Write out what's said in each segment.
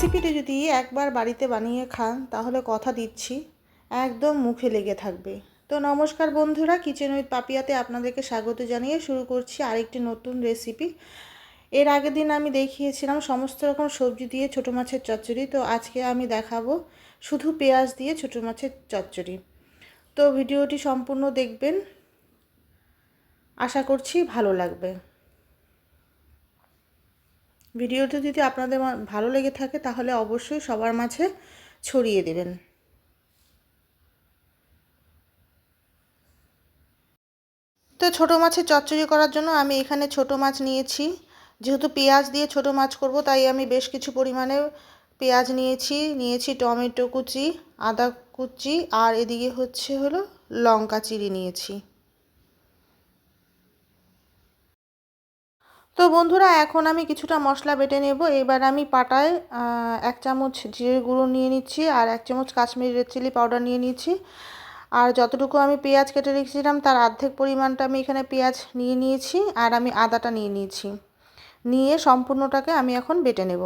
রেসিপিটি যদি একবার বাড়িতে বানিয়ে খান তাহলে কথা দিচ্ছি একদম মুখে লেগে থাকবে। তো নমস্কার বন্ধুরা, কিচেন উইথ পাপিয়াতে আপনাদেরকে স্বাগত জানিয়ে শুরু করছি আরেকটি নতুন রেসিপি। এর আগের দিন আমি দেখিয়েছিলাম সমস্ত রকম সবজি দিয়ে ছোটো মাছের চচ্চড়ি, তো আজকে আমি দেখাবো শুধু পেঁয়াজ দিয়ে ছোটো মাছের চচ্চড়ি। তো ভিডিওটি সম্পূর্ণ দেখবেন, আশা করছি ভালো লাগবে। ভিডিওটি যদি আপনাদের ভালো লেগে থাকে তাহলে অবশ্যই সবার মাঝে ছড়িয়ে দেবেন। তো ছোটো মাছের চচ্চড়ি করার জন্য আমি এখানে ছোটো মাছ নিয়েছি। যেহেতু পেঁয়াজ দিয়ে ছোটো মাছ করব তাই আমি বেশ কিছু পরিমাণে পেঁয়াজ নিয়েছি টমেটো কুচি, আদা কুচি, আর এদিকে হলো লঙ্কা চিড়ে নিয়েছি। তো বন্ধুরা, এখন আমি কিছুটা মশলা বেটে নেব। এবার আমি পাটায় 1 চামচ জিরে গুঁড়ো নিয়ে নিচ্ছি, আর 1 চামচ কাশ্মীরি রেড চিলি পাউডার নিয়ে নিচ্ছি। আর যতটুকু আমি পেঁয়াজ কেটে রেখেছিলাম তার অর্ধেক পরিমাণটা আমি এখানে পেঁয়াজ নিয়ে নিয়েছি, আর আমি আদাটা নিয়ে সম্পূর্ণটাকে আমি এখন বেটে নেব।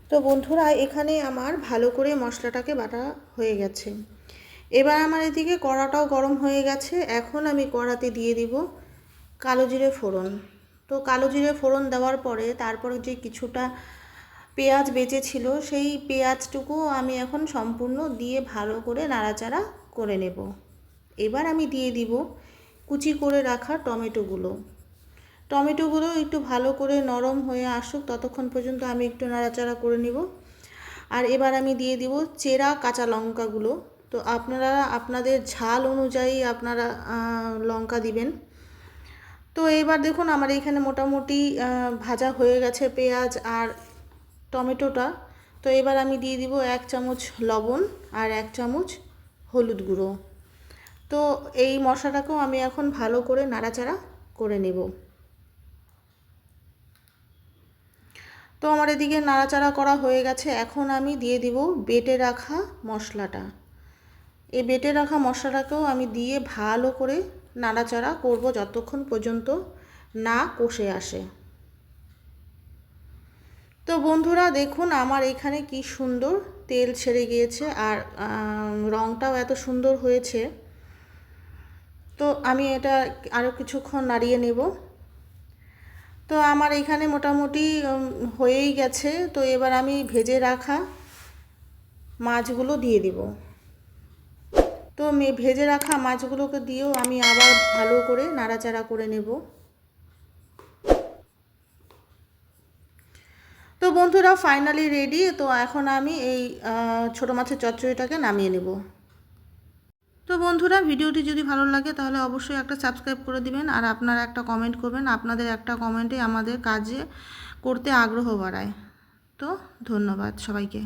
তো বন্ধুরা, এখানে আমার ভালো করে মশলাটাকে বাটা হয়ে গেছে। এবার আমার এদিকে কড়াটাও গরম হয়ে গেছে। এখন আমি কড়াতে দিয়ে দিব কালো জিরে ফোড়ন। তো কালো জিরে ফোড়ন দেওয়ার পরে তারপরে যে কিছুটা পেঁয়াজ বেঁচে ছিল সেই পেঁয়াজটুকু আমি এখন সম্পূর্ণ দিয়ে ভালো করে নাড়াচাড়া করে নেব। এবার আমি দিয়ে দিব কুচি করে রাখা টমেটোগুলো একটু ভালো করে নরম হয়ে আসুক, ততক্ষণ পর্যন্ত আমি একটু নাড়াচাড়া করে নিব। আর এবার আমি দিয়ে দিব চেরা কাঁচা লঙ্কাগুলো। তো আপনারা আপনাদের ঝাল অনুযায়ী আপনারা লঙ্কা দিবেন। তো এবার দেখুন আমার এখানে মোটামুটি ভাজা হয়ে গেছে পেঁয়াজ আর টমেটোটা। তো এবার আমি দিয়ে দিব 1 চামচ লবণ আর 1 চামচ হলুদ গুঁড়ো। তো এই মশলাটাকেও আমি এখন ভালো করে নাড়াচাড়া করে নেব। তো আমার এদিকে নাড়াচাড়া করা হয়ে গেছে। এখন আমি দিয়ে দিব বেটে রাখা মশলাটা। এই বেটে রাখা মশলাটাকেও আমি দিয়ে ভালো করে নাড়াচাড়া করব যতক্ষণ পর্যন্ত না কষে আসে। তো বন্ধুরা দেখুন আমার এখানে কি সুন্দর তেল ছেড়ে গিয়েছে, আর রঙটাও এত সুন্দর হয়েছে। তো আমি এটা আরও কিছুক্ষণ নাড়িয়ে নেব। তো আমার এখানে মোটামুটি হয়েই গেছে। তো এবার আমি ভেজে রাখা মাছগুলো দিয়ে দিব। তো ভেজে রাখা মাছগুলোকে দিয়েও আমি আবার ভালো করে নাড়াচাড়া করে নেব। তো বন্ধুরা ফাইনালি রেডি। তো এখন আমি এই ছোটো মাছের চচ্চড়িটাকে নামিয়ে নেব। তো বন্ধুরা, ভিডিওটি যদি ভালো লাগে তাহলে অবশ্যই একটা সাবস্ক্রাইব করে দিবেন, আর আপনারা একটা কমেন্ট করবেন। আপনাদের একটা কমেন্টে আমাদের কাজে করতে আগ্রহ বাড়ায়। তো ধন্যবাদ সবাইকে।